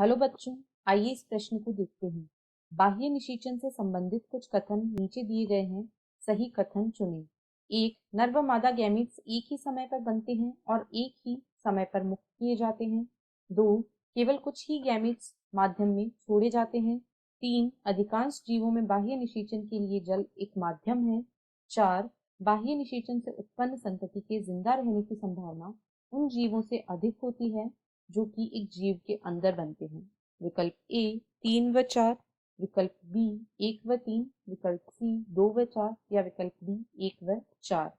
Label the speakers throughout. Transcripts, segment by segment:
Speaker 1: Hello बच्चों, आइए इस प्रश्न को देखते हैं। बाह्य निषेचन से संबंधित कुछ कथन नीचे दिए गए हैं, सही कथन चुनें। एक, नर व मादा गैमीट्स एक ही समय पर बनते हैं और एक ही समय पर मुक्त किए जाते हैं। दो, केवल कुछ ही गैमीट्स माध्यम में छोड़े जाते हैं। तीन, अधिकांश जीवों में बाह्य निषेचन के लिए जल एक माध्यम है। चार, बाह्य निषेचन से उत्पन्न संतति के जिंदा रहने की संभावना उन जीवों से अधिक होती है जो कि एक जीव के अंदर बनते हैं। विकल्प ए 3 व 4, विकल्प बी 1 व 3, विकल्प सी 2 व 4 या विकल्प डी 1 व 4।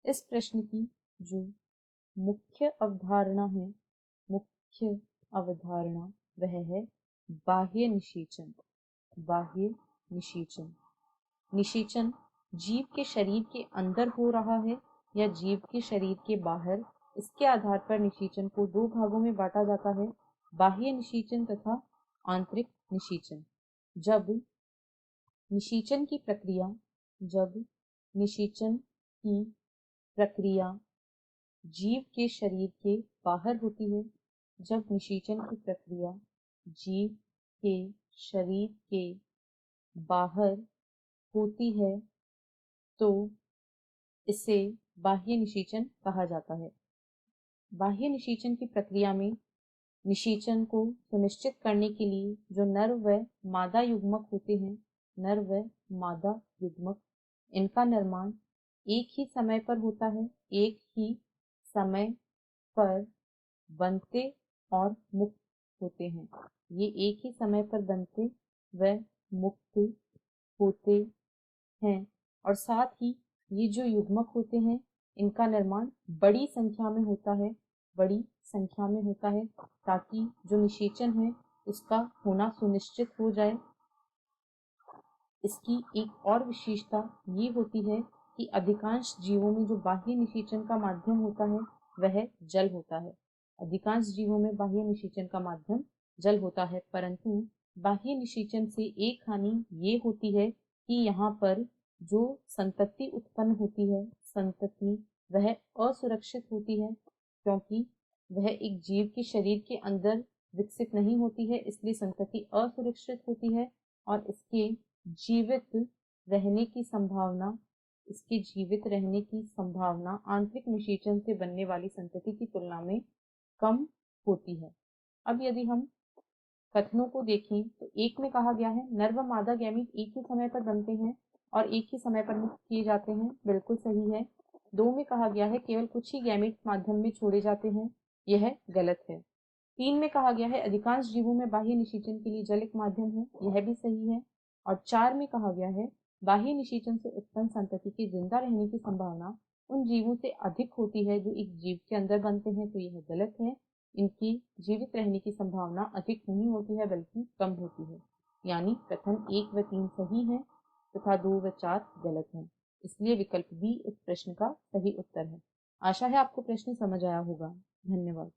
Speaker 1: इस प्रश्न की जो मुख्य अवधारणा है, मुख्य अवधारणा वह है बाह्य निषेचन। बाह्य निषेचन, निषेचन जीव के शरीर के अंदर हो रहा है या जीव के शरीर के बाहर, इसके आधार पर निषेचन को दो भागों में बांटा जाता है, बाह्य निषेचन तथा आंतरिक निषेचन। जब निषेचन की प्रक्रिया जीव के शरीर के बाहर होती है, जब निषेचन की प्रक्रिया जीव के शरीर के बाहर होती है तो इसे बाह्य निषेचन कहा जाता है। बाह्य निषेचन की प्रक्रिया में निषेचन को सुनिश्चित करने के लिए जो नर व मादा युग्मक होते हैं, नर व मादा युग्मक, इनका निर्माण एक ही समय पर होता है, एक ही समय पर बनते और मुक्त होते हैं। ये एक ही समय पर बनते व मुक्त होते हैं और साथ ही ये जो युग्मक होते हैं इनका निर्माण बड़ी संख्या में होता है, बड़ी संख्या में होता है ताकि जो निषेचन है उसका होना सुनिश्चित हो जाए। इसकी एक और विशेषता ये होती है कि अधिकांश जीवों में जो बाह्य निषेचन का माध्यम होता है वह जल होता है। अधिकांश जीवों में बाह्य निषेचन का माध्यम जल होता है, परंतु बाह्य निषेचन से एक हानि ये होती है कि यहाँ पर जो संतति उत्पन्न होती है, संतति वह असुरक्षित होती है, क्योंकि वह एक जीव के शरीर के अंदर विकसित नहीं होती है, इसलिए संतति असुरक्षित होती है और इसके जीवित रहने की संभावना आंतरिक निषेचन से बनने वाली संतति की तुलना में कम होती है। अब यदि हम कथनों को देखें तो एक में कहा गया है नर व मादा गैमीट एक ही समय पर बनते हैं और एक ही समय पर मुक्त किए जाते हैं, बिल्कुल सही है। दो में कहा गया है केवल कुछ ही गैमीट माध्यम में छोड़े जाते हैं, यह गलत है। तीन में कहा गया है अधिकांश जीवों में बाह्य निषेचन के लिए जल एक माध्यम है, यह भी सही है। और चार में कहा गया है बाह्य निषेचन से उत्पन्न संतति के जिंदा रहने की संभावना उन जीवों से अधिक होती है जो एक जीव के अंदर बनते हैं, तो यह गलत है। इनकी जीवित रहने की संभावना अधिक नहीं होती है बल्कि कम होती है, यानी कथन 1 व 3 सही है तथा 2 व 4 गलत है। इसलिए विकल्प बी इस प्रश्न का सही उत्तर है। आशा है आपको प्रश्न समझ आया होगा। धन्यवाद।